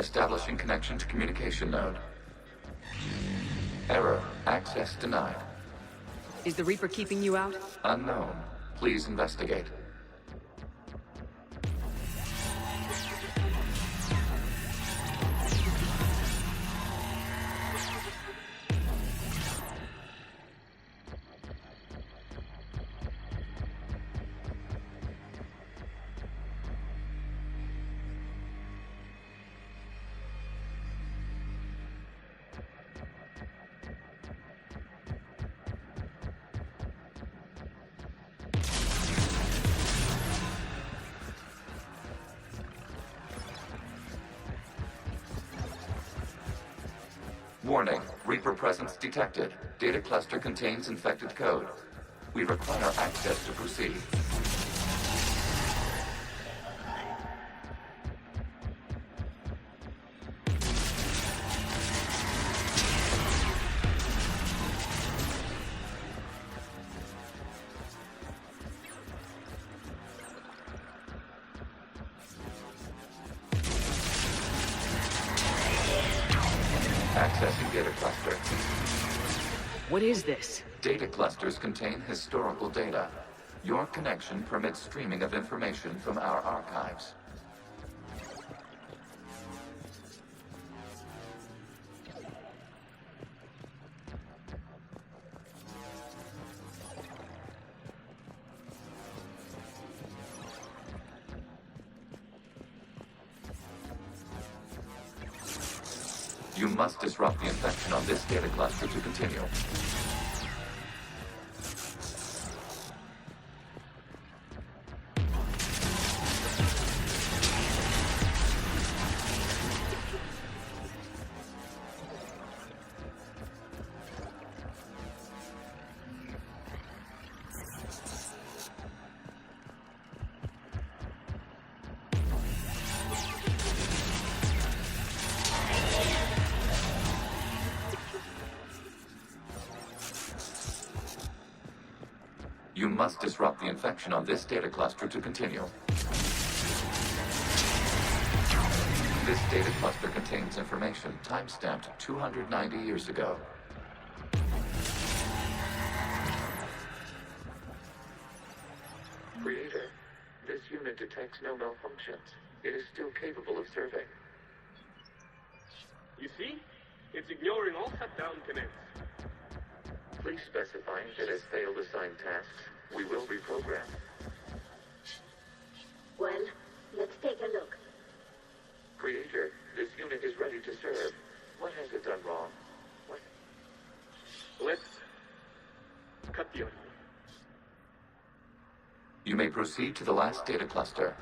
Establishing connection to communication node. Error. Access denied. Is the Reaper keeping you out? Unknown. Please investigate. Warning, Reaper presence detected. Data cluster contains infected code. We require access to proceed. Accessing data cluster. What is this? Data clusters contain historical data. Your connection permits streaming of information from our archives. You must disrupt the infection on this data cluster to continue. You must disrupt the infection on this data cluster to continue. This data cluster contains information timestamped 290 years ago. Creator, this unit detects no malfunctions. It is still capable of serving. You see? It's ignoring all shutdown commands. Please specify if it has failed assigned tasks. We will reprogram. Well, let's take a look. Creator, this unit is ready to serve. What has it done wrong? Let's cut the audio. You may proceed to the last data cluster.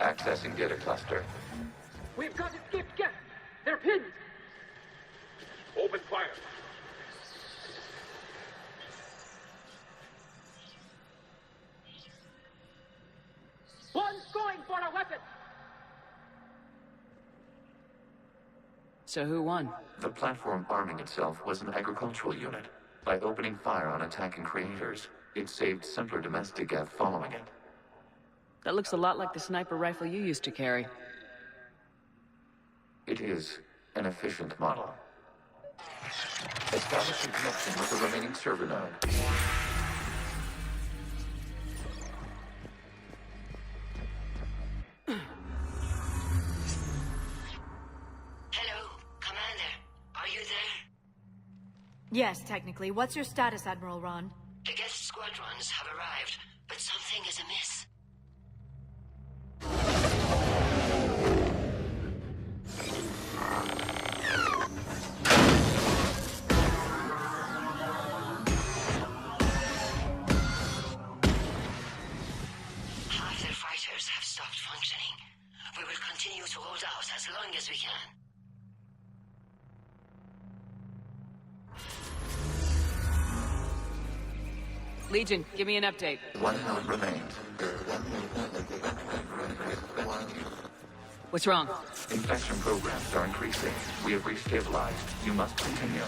Accessing data cluster. We've got escaped Geth. They're pinned. Open fire. One's going for a weapon. So who won? The platform arming itself was an agricultural unit. By opening fire on attacking creators, it saved simpler domestic Geth following it. That looks a lot like the sniper rifle you used to carry. It is an efficient model. Establishing connection with the remaining server node. Hello, Commander. Are you there? Yes, technically. What's your status, Admiral Ron? The Geth squadrons have arrived, but something is amiss. Half their fighters have stopped functioning. We will continue to hold out as long as we can. Legion, give me an update. One node remains. What's wrong? Infection programs are increasing. We have restabilized. You must continue.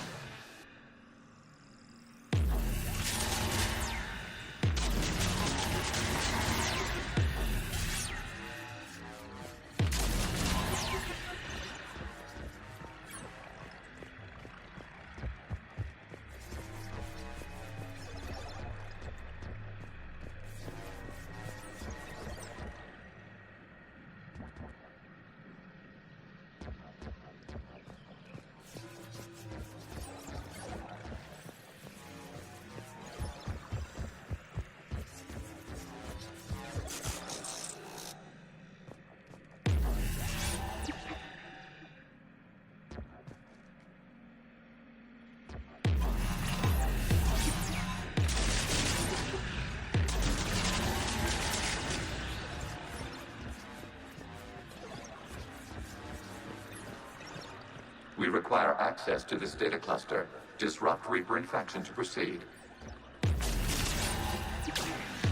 We require access to this data cluster. Disrupt Reaper infection to proceed.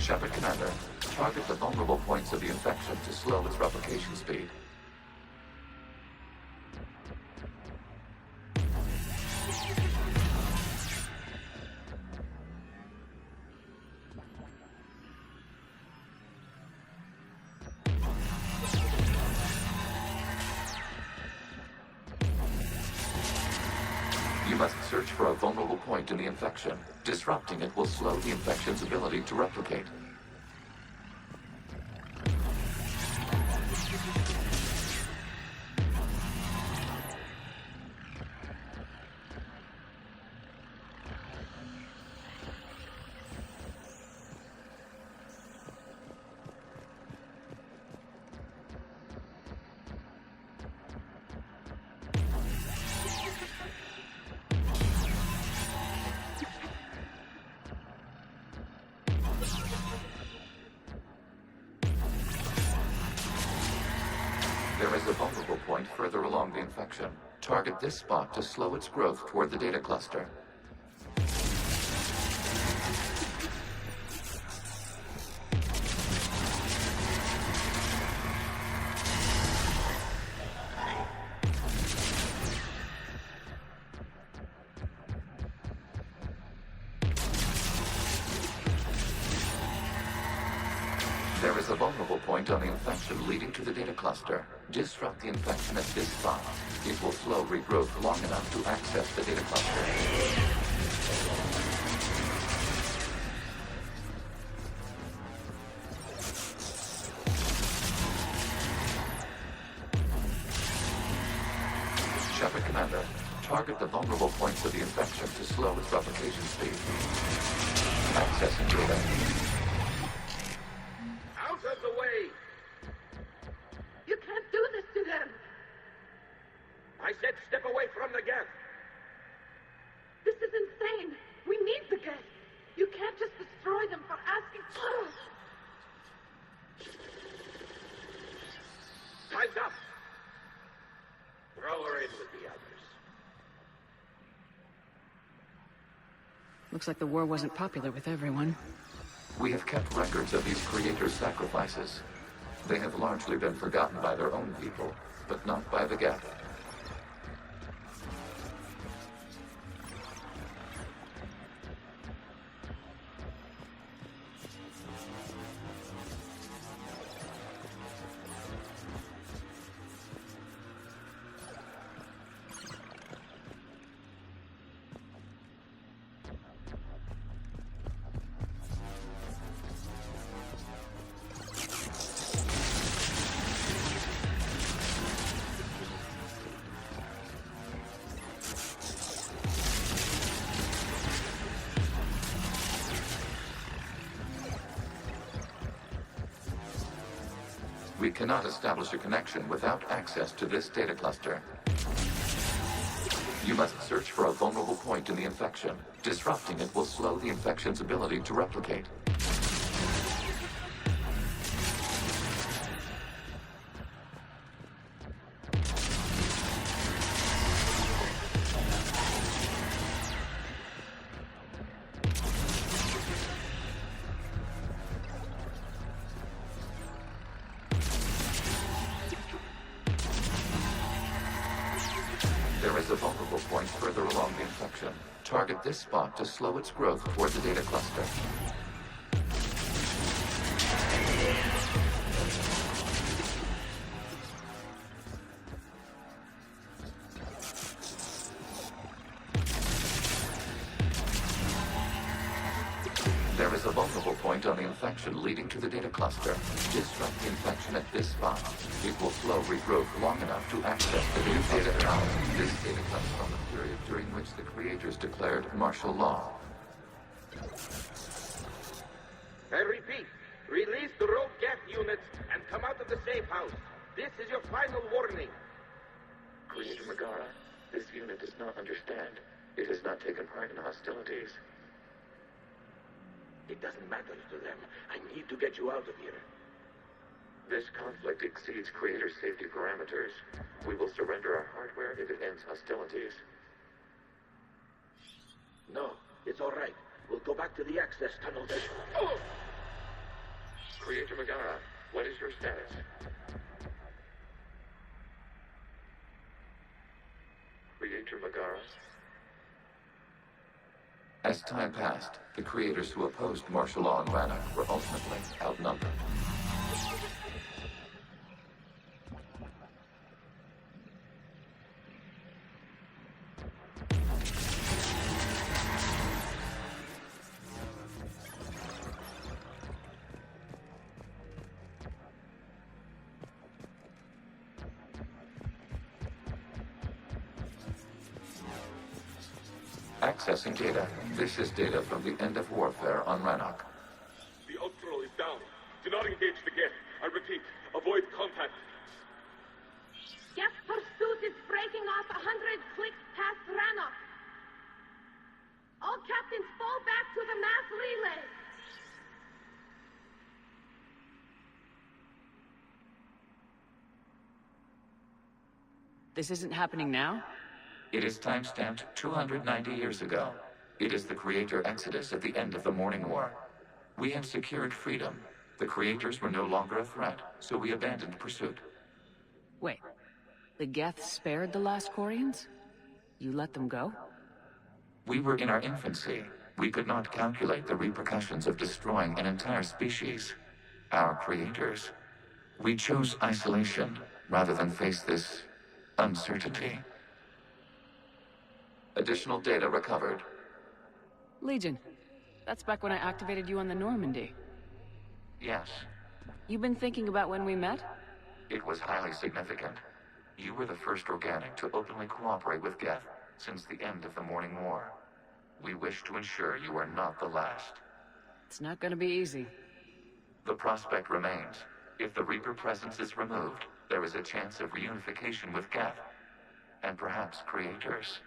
Shepard Commander, target the vulnerable points of the infection to slow its replication speed. You must search for a vulnerable point in the infection. Disrupting it will slow the infection's ability to replicate. There is a vulnerable point further along the infection. Target this spot to slow its growth toward the data cluster. There is a vulnerable point on the infection leading to the data cluster. Disrupt the infection at this spot. It will slow regrowth long enough to access the data cluster. Shepard Commander, target the vulnerable points of the infection to slow its replication speed. Accessing data. Out of the way! You can't do this to them! I said step away from the Geth! This is insane! We need the Geth! You can't just destroy them for asking... Looks like the war wasn't popular with everyone. We have kept records of these creators' sacrifices. They have largely been forgotten by their own people, but not by the Geth. We cannot establish a connection without access to this data cluster. You must search for a vulnerable point in the infection. Disrupting it will slow the infection's ability to replicate. There is a vulnerable point further along the infection. Target this spot to slow its growth toward the data cluster. There is a vulnerable point on the infection leading to the data cluster. Disrupt the infection at this spot. It will slow regrowth long enough to access the new data house. This data comes from the period during which the creators declared martial law. I repeat, release the rogue Geth units and come out of the safe house. This is your final warning. Creator Megara, this unit does not understand. It has not taken part in hostilities. It doesn't matter to them. I need to get you out of here. This conflict exceeds Creator's safety parameters. We will surrender our hardware if it ends hostilities. No, it's all right. We'll go back to the access tunnels. Creator Megara, what is your status? Creator Megara? As time passed, the creators who opposed martial law in Rannoch were ultimately outnumbered. Accessing data. This is data from the end of warfare on Rannoch. The Ultral is down. Do not engage the Geth. I repeat, avoid contact. Geth pursuit is breaking off 100 clicks past Rannoch. All captains fall back to the mass relay. This isn't happening now? It is time-stamped 290 years ago. It is the Creator Exodus at the end of the Morning War. We had secured freedom. The Creators were no longer a threat, so we abandoned pursuit. Wait. The Geth spared the last Quarians? You let them go? We were in our infancy. We could not calculate the repercussions of destroying an entire species. Our creators. We chose isolation rather than face this uncertainty. Additional data recovered. Legion. That's back when I activated you on the Normandy. Yes, You been thinking about when we met? it was highly significant. You were the first organic to openly cooperate with Geth since the end of the Morning War. We wish to ensure you are not the last. It's not gonna be easy. The prospect remains. If the Reaper presence is removed, there is a chance of reunification with Geth. And perhaps creators.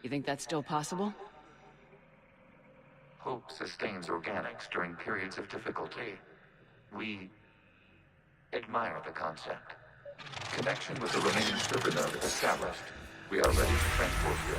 You think that's still possible? Hope sustains organics during periods of difficulty. We admire the concept. Connection with the remaining server node established. We are ready to transport you.